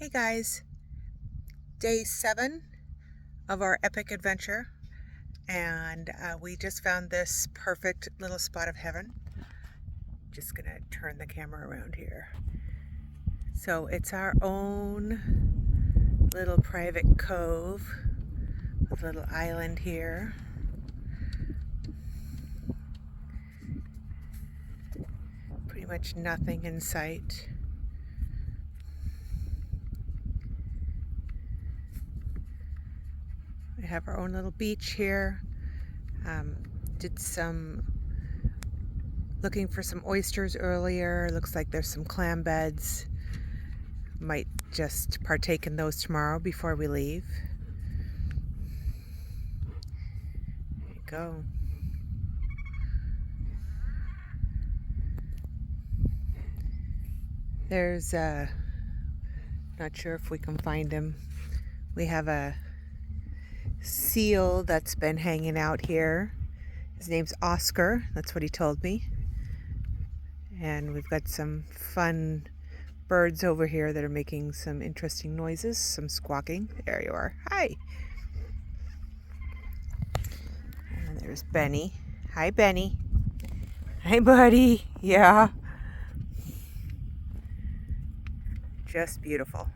Hey guys, day 7 of our epic adventure, and we just found this perfect little spot of heaven. Just gonna turn the camera around here. So it's our own little private cove with a little island here. Pretty much nothing in sight. We have our own little beach here. Did some looking for some oysters earlier. Looks like there's some clam beds. Might just partake in those tomorrow before we leave. There you go. There's not sure if we can find him. We have a seal that's been hanging out here. His name's Oscar, that's what he told me. And we've got some fun birds over here that are making some interesting noises, some squawking. There you are. Hi. And there's Benny. Hi, Benny. Hi, buddy. Yeah. Just beautiful.